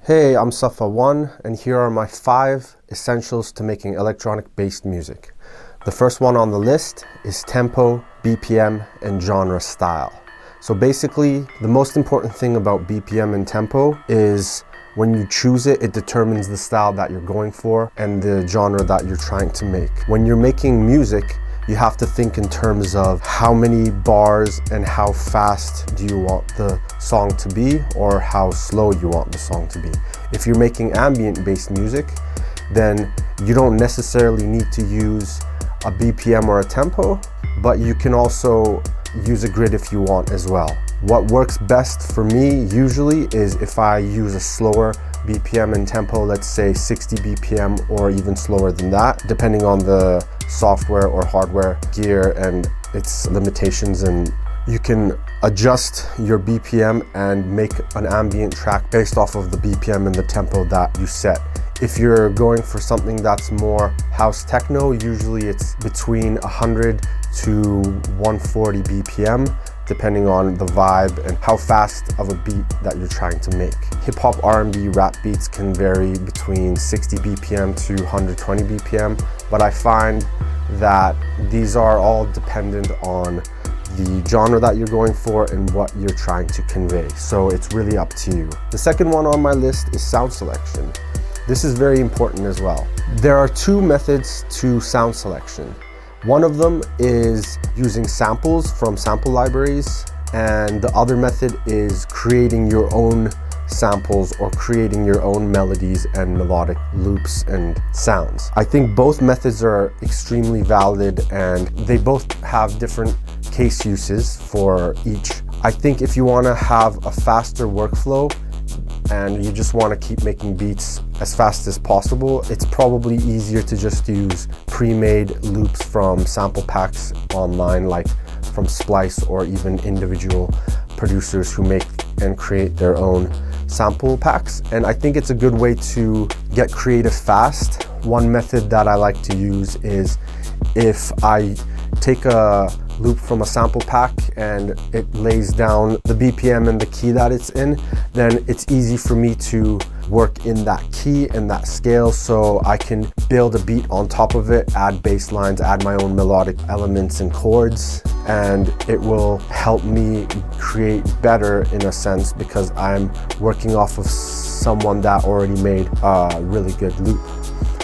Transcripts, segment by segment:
Hey, I'm Safa1, and here are my 5 essentials to making electronic-based music. The first one on the list is tempo, BPM, and genre style. So basically, the most important thing about BPM and tempo is when you choose it, it determines the style that you're going for and the genre that you're trying to make. When you're making music, you have to think in terms of how many bars and how fast do you want the song to be, or how slow you want the song to be. If you're making ambient-based music, then you don't necessarily need to use a BPM or a tempo, but you can also use a grid if you want as well. What works best for me usually is if I use a slower BPM and tempo, let's say 60 BPM or even slower than that, depending on the software or hardware gear and its limitations, and you can adjust your BPM and make an ambient track based off of the BPM and the tempo that you set. If you're going for something that's more house techno, usually it's between 100 to 140 BPM, depending on the vibe and how fast of a beat that you're trying to make. Hip-hop, R&B, rap beats can vary between 60 BPM to 120 BPM, but I find that these are all dependent on the genre that you're going for and what you're trying to convey. So it's really up to you. The second one on my list is sound selection. This is very important as well. There are 2 methods to sound selection. One of them is using samples from sample libraries, and the other method is creating your own samples or creating your own melodies and melodic loops and sounds. I think both methods are extremely valid and they both have different case uses for each. I think if you want to have a faster workflow and you just want to keep making beats as fast as possible, it's probably easier to just use pre-made loops from sample packs online, like from Splice, or even individual producers who make and create their own sample packs. And I think it's a good way to get creative fast. One method that I like to use is if I take a loop from a sample pack and it lays down the BPM and the key that it's in, then it's easy for me to work in that key and that scale, so I can build a beat on top of it, add bass lines, add my own melodic elements and chords, and it will help me create better in a sense because I'm working off of someone that already made a really good loop.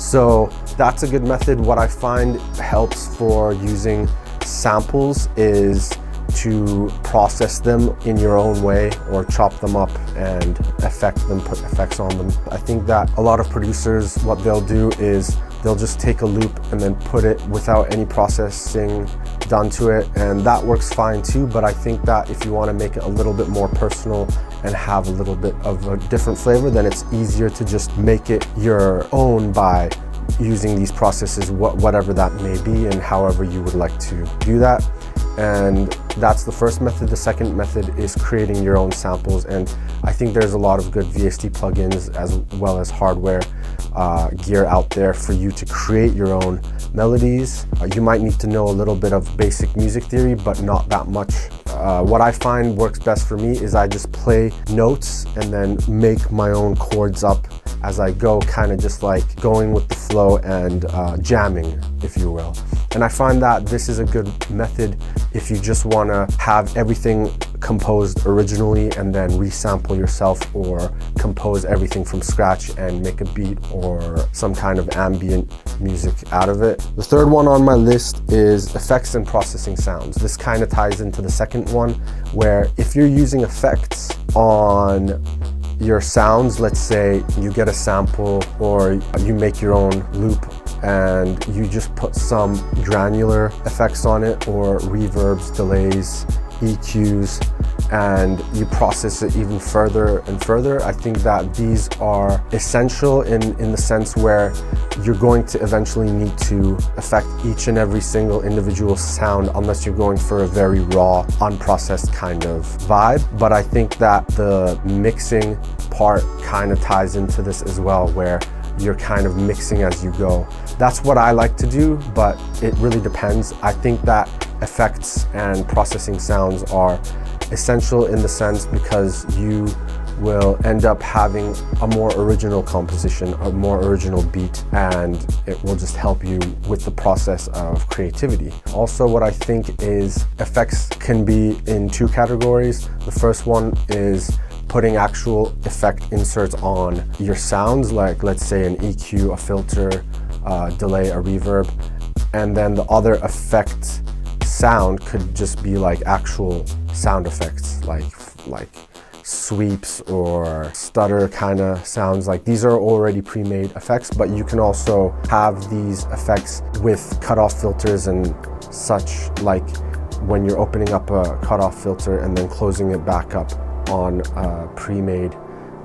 So that's a good method. What I find helps for using samples is to process them in your own way or chop them up and affect them, put effects on them. I think that a lot of producers, what they'll do is they'll just take a loop and then put it without any processing done to it, and that works fine too. But I think that if you want to make it a little bit more personal and have a little bit of a different flavor, then it's easier to just make it your own by using these processes, whatever that may be, and however you would like to do that. And that's the first method. The second method is creating your own samples, and I think there's a lot of good VST plugins as well as hardware gear out there for you to create your own melodies. You might need to know a little bit of basic music theory, but not that much. What I find works best for me is I just play notes and then make my own chords up as I go, kind of just like going with the flow and jamming, if you will. And I find that this is a good method if you just want to have everything composed originally and then resample yourself, or compose everything from scratch and make a beat or some kind of ambient music out of it. The third one on my list is effects and processing sounds. This kind of ties into the second one, where if you're using effects on your sounds, let's say you get a sample or you make your own loop and you just put some granular effects on it, or reverbs, delays, EQs, and you process it even further and further. I think that these are essential in the sense where you're going to eventually need to affect each and every single individual sound, unless you're going for a very raw, unprocessed kind of vibe. But I think that the mixing part kind of ties into this as well, where you're kind of mixing as you go. That's what I like to do, but it really depends. I think that effects and processing sounds are essential in the sense because you will end up having a more original composition, a more original beat, and it will just help you with the process of creativity. Also, what I think is effects can be in two categories. The first one is putting actual effect inserts on your sounds, like let's say an EQ, a filter, delay, a reverb, and then the other effect sound could just be like actual sound effects, like sweeps or stutter kind of sounds. Like these are already pre-made effects, but you can also have these effects with cutoff filters and such, like when you're opening up a cutoff filter and then closing it back up on a pre-made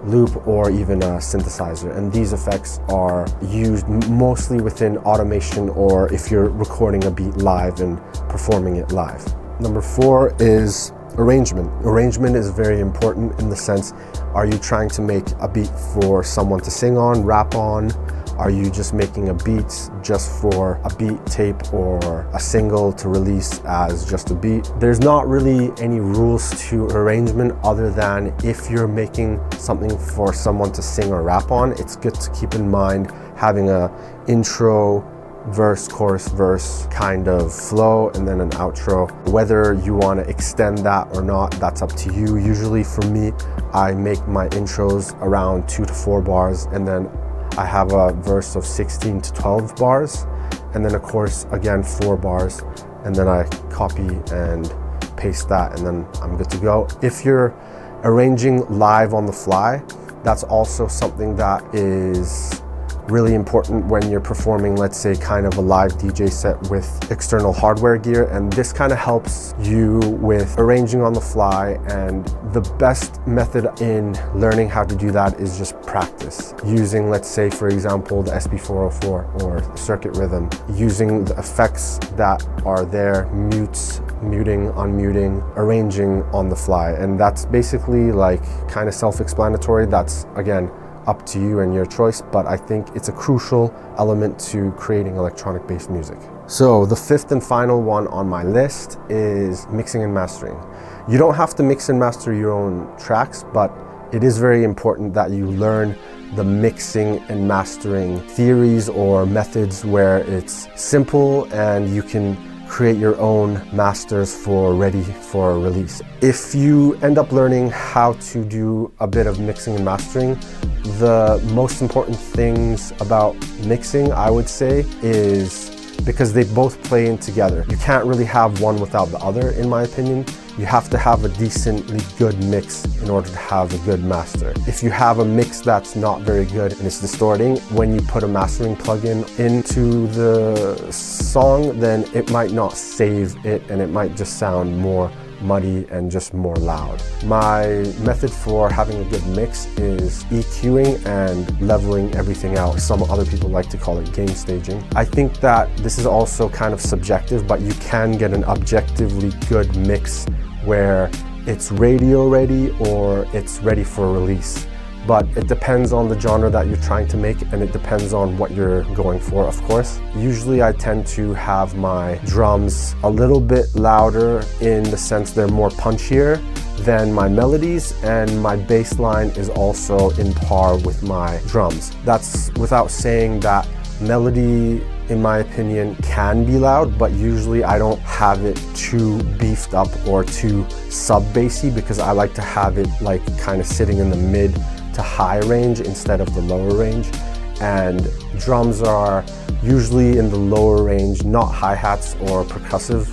loop or even a synthesizer. And these effects are used mostly within automation or if you're recording a beat live and performing it live. Number 4 is arrangement. Arrangement is very important in the sense, are you trying to make a beat for someone to sing on, rap on? Are you just making a beat just for a beat tape or a single to release as just a beat? There's not really any rules to arrangement other than if you're making something for someone to sing or rap on, it's good to keep in mind having a intro, verse, chorus, verse kind of flow, and then an outro. Whether you want to extend that or not, that's up to you. Usually for me, I make my intros around 2 to 4 bars, and then I have a verse of 16 to 12 bars, and then of course again 4 bars, and then I copy and paste that, and then I'm good to go. If you're arranging live on the fly, that's also something that is really important when you're performing, let's say, kind of a live DJ set with external hardware gear, and this kind of helps you with arranging on the fly. And the best method in learning how to do that is just practice using, let's say, for example, the SP404 or Circuit Rhythm, using the effects that are there, mutes, muting, unmuting, arranging on the fly. And that's basically like kind of self-explanatory. That's again up to you and your choice, but I think it's a crucial element to creating electronic based music. So the 5th and final one on my list is mixing and mastering. You don't have to mix and master your own tracks, but it is very important that you learn the mixing and mastering theories or methods where it's simple and you can create your own masters for ready for release. If you end up learning how to do a bit of mixing and mastering, the most important things about mixing, I would say, is because they both play in together. You can't really have one without the other, in my opinion. You have to have a decently good mix in order to have a good master. If you have a mix that's not very good and it's distorting, when you put a mastering plugin into the song, then it might not save it and it might just sound more muddy and just more loud. My method for having a good mix is EQing and leveling everything out. Some other people like to call it gain staging. I think that this is also kind of subjective, but you can get an objectively good mix where it's radio ready or it's ready for release. But it depends on the genre that you're trying to make, and it depends on what you're going for, of course. Usually I tend to have my drums a little bit louder in the sense they're more punchier than my melodies, and my bass line is also in par with my drums. That's without saying that melody, in my opinion, can be loud, but usually I don't have it too beefed up or too sub-bassy, because I like to have it like kind of sitting in the mid to high range instead of the lower range. And drums are usually in the lower range, not hi-hats or percussive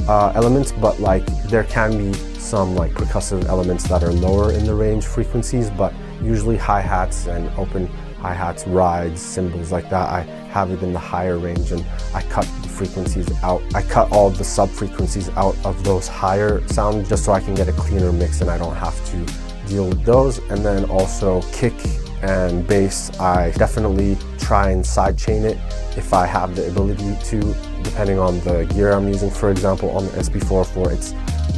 elements, but like there can be some like percussive elements that are lower in the range frequencies, but usually hi-hats and open hi-hats, rides, cymbals like that, I have it in the higher range, and I cut the frequencies out. I cut all the sub-frequencies out of those higher sounds just so I can get a cleaner mix and I don't have to deal with those. And then also kick and bass, I definitely try and sidechain it if I have the ability to, depending on the gear I'm using. For example, on the SP404, it's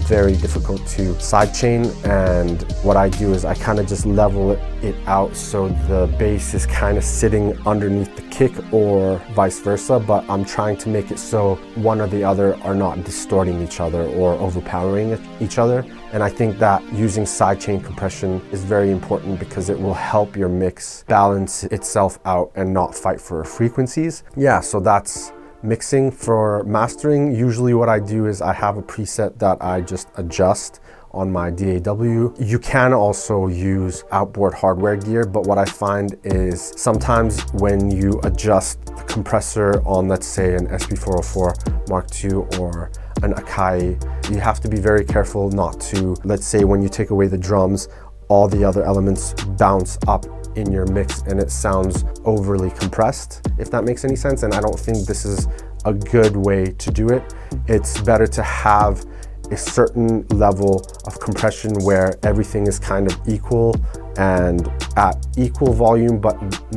very difficult to sidechain, and what I do is I kind of just level it out so the bass is kind of sitting underneath the kick or vice versa, but I'm trying to make it so one or the other are not distorting each other or overpowering each other. And I think that using sidechain compression is very important because it will help your mix balance itself out and not fight for frequencies. Yeah, so that's mixing. For mastering, usually what I do is I have a preset that I just adjust on my DAW. You can also use outboard hardware gear, but what I find is sometimes when you adjust the compressor on, let's say, an SP404 Mark II or an Akai, you have to be very careful not to, let's say when you take away the drums, all the other elements bounce up in your mix and it sounds overly compressed, if that makes any sense. And I don't think this is a good way to do it. It's better to have a certain level of compression where everything is kind of equal and at equal volume, but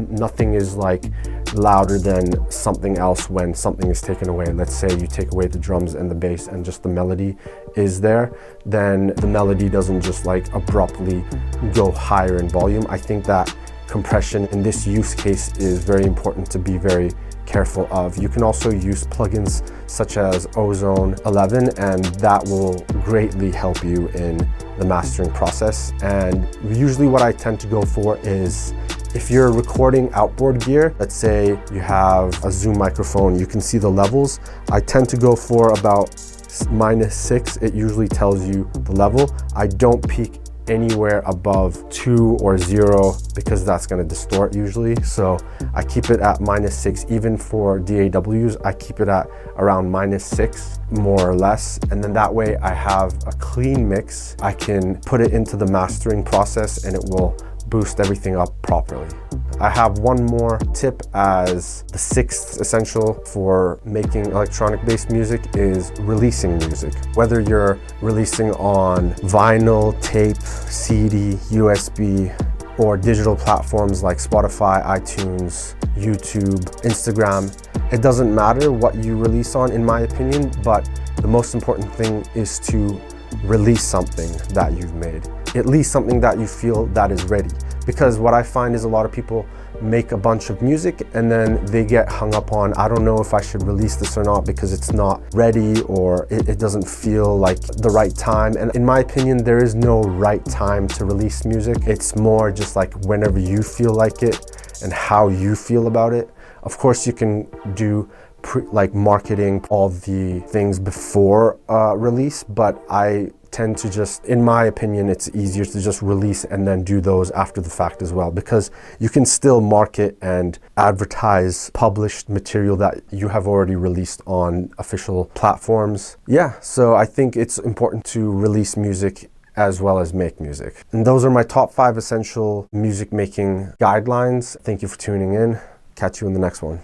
nothing is like louder than something else when something is taken away. Let's say you take away the drums and the bass and just the melody is there, then the melody doesn't just like abruptly go higher in volume. I think that compression in this use case is very important to be very careful of. You can also use plugins such as Ozone 11, and that will greatly help you in the mastering process. And usually what I tend to go for is, if you're recording outboard gear, let's say you have a Zoom microphone, you can see the levels. I tend to go for about -6. It usually tells you the level. I don't peak anywhere above 2 or 0 because that's going to distort usually. So I keep it at -6. Even for DAWs, I keep it at around -6 more or less. And then that way I have a clean mix. I can put it into the mastering process and it will boost everything up properly. I have one more tip as the 6th essential for making electronic based music is releasing music. Whether you're releasing on vinyl, tape, CD, USB, or digital platforms like Spotify, iTunes, YouTube, Instagram, it doesn't matter what you release on, in my opinion, but the most important thing is to release something that you've made. At least something that you feel that is ready. Because what I find is a lot of people make a bunch of music and then they get hung up on, I don't know if I should release this or not because it's not ready or it doesn't feel like the right time. And in my opinion, there is no right time to release music. It's more just like whenever you feel like it and how you feel about it. Of course, you can do like marketing, all the things before release, but I tend to just, in my opinion, it's easier to just release and then do those after the fact as well, because you can still market and advertise published material that you have already released on official platforms. Yeah, so I think it's important to release music as well as make music. And those are my top 5 essential music making guidelines. Thank you for tuning in. Catch you in the next one.